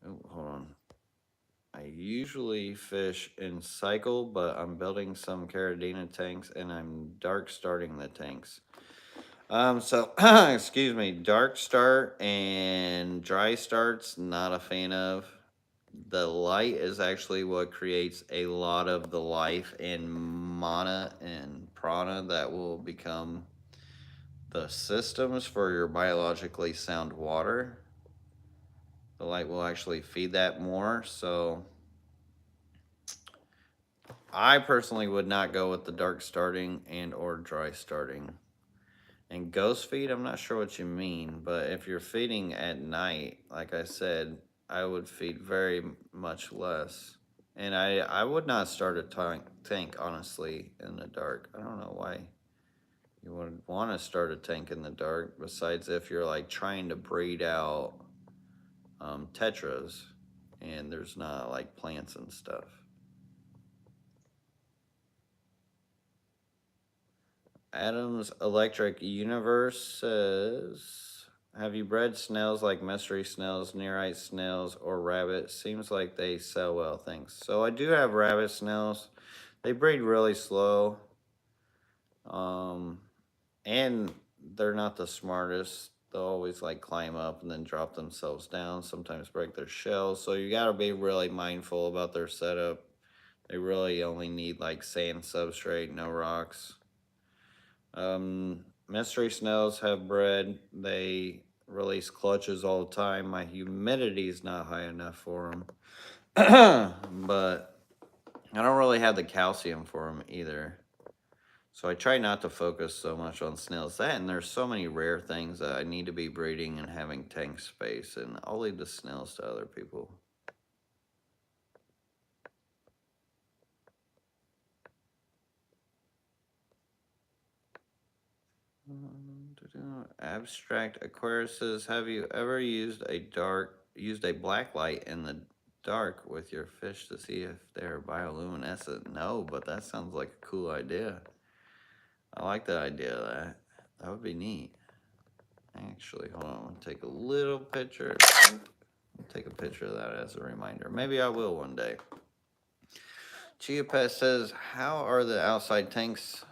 Oh, hold on. I usually fish in cycle, but I'm building some Caridina tanks and I'm dark starting the tanks. So excuse me, dark start and dry starts, not a fan of. The light is actually what creates a lot of the life in mana and prana that will become the systems for your biologically sound water. The light will actually feed that more. So I personally would not go with the dark starting and or dry starting. And ghost feed, I'm not sure what you mean, but if you're feeding at night, like I said, I would feed very much less. And I would not start a tank, honestly, in the dark. I don't know why you would want to start a tank in the dark, besides if you're like trying to breed out tetras and there's not like plants and stuff. Adam's Electric Universe says, have you bred snails like mystery snails, nearite snails, or rabbit? Seems like they sell well, thanks. So I do have rabbit snails. They breed really slow. Um, and they're not the smartest. They'll always like climb up and then drop themselves down, sometimes break their shells. So you gotta be really mindful about their setup. They really only need like sand substrate, no rocks. Mystery snails have bred. They release clutches all the time. My humidity is not high enough for them. But I don't really have the calcium for them either. So I try not to focus so much on snails. That, and there's so many rare things that I need to be breeding and having tank space, and I'll leave the snails to other people. Abstract Aquarius says, have you ever used a black light in the dark with your fish to see if they're bioluminescent? No, but that sounds like a cool idea. I like the idea of that. That would be neat. Actually, hold on. I'm gonna take a little picture. Take a picture of that as a reminder. Maybe I will one day. Chia Pet says, how are the outside tanks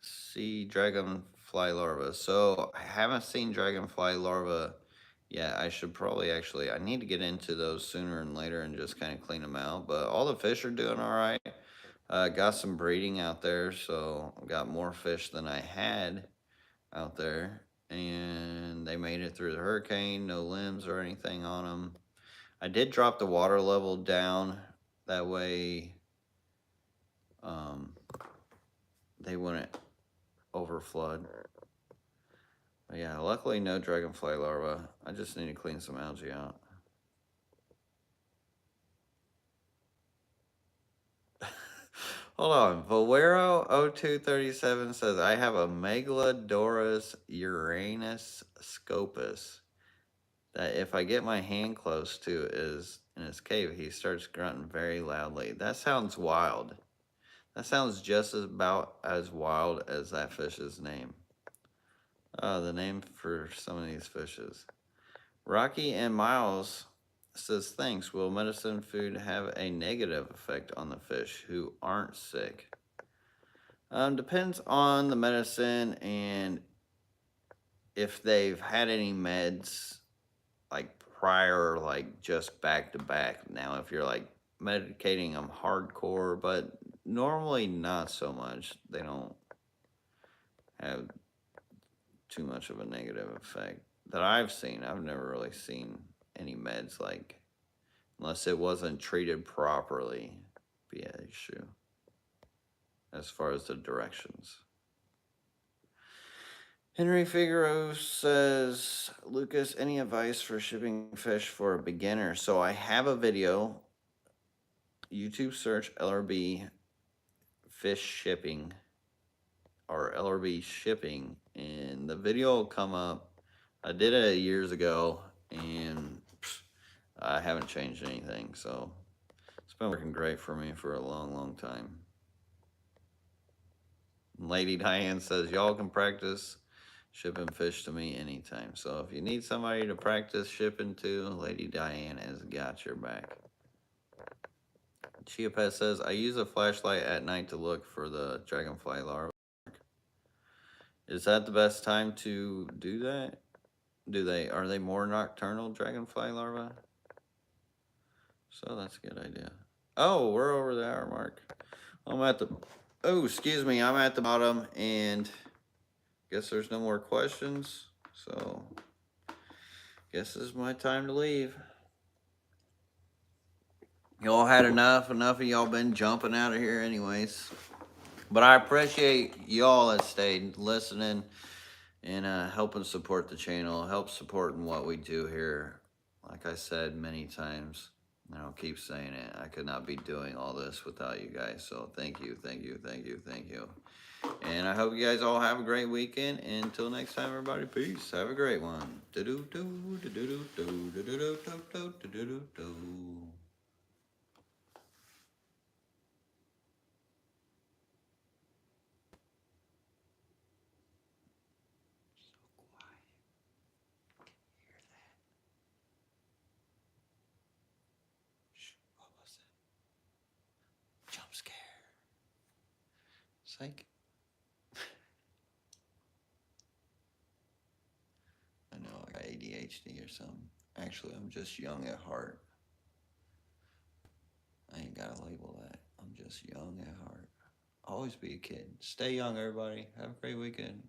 see dragonfly larvae? So I haven't seen dragonfly larvae yet. I should probably actually, I need to get into those sooner and later and just kind of clean them out. But all the fish are doing all right. Got some breeding out there, so got more fish than I had out there. And they made it through the hurricane, no limbs or anything on them. I did drop the water level down. That way they wouldn't overflood. But yeah, luckily no dragonfly larvae. I just need to clean some algae out. Hold on. Valero0237 says, I have a Megalodorus uranus scopus that if I get my hand close to is in his cave, he starts grunting very loudly. That sounds wild. That sounds just about as wild as that fish's name. The name for some of these fishes. Rocky and Miles says, thanks. Will medicine food have a negative effect on the fish who aren't sick? Depends on the medicine and if they've had any meds like prior, like just back to back. Now, if you're like medicating them hardcore, but normally not so much. They don't have too much of a negative effect that I've seen. I've never really seen any meds like, unless it wasn't treated properly, be an issue as far as the directions. Henry Figaro says, Lucas, any advice for shipping fish for a beginner? So I have a video. YouTube search LRB fish shipping or LRB shipping, and the video will come up. I did it years ago, and I haven't changed anything. So it's been working great for me for a long, long time. Lady Diane says, y'all can practice shipping fish to me anytime. So if you need somebody to practice shipping to, Lady Diane has got your back. Chia Pet says, I use a flashlight at night to look for the dragonfly larvae. Is that the best time to do that? Are they more nocturnal dragonfly larvae? So that's a good idea. Oh, we're over the hour mark. I'm at the bottom, and guess there's no more questions. So guess this is my time to leave. Y'all had enough. Enough of y'all been jumping out of here anyways. But I appreciate y'all that stayed listening and helping support the channel, help supporting what we do here. Like I said many times, and I'll keep saying it, I could not be doing all this without you guys. So thank you, thank you, thank you, thank you. And I hope you guys all have a great weekend. And until next time, everybody, peace. Have a great one. What was it? Jump scare. Psych. I know I got ADHD or something. Actually, I'm just young at heart. I ain't got to label that. I'm just young at heart. Always be a kid. Stay young, everybody. Have a great weekend.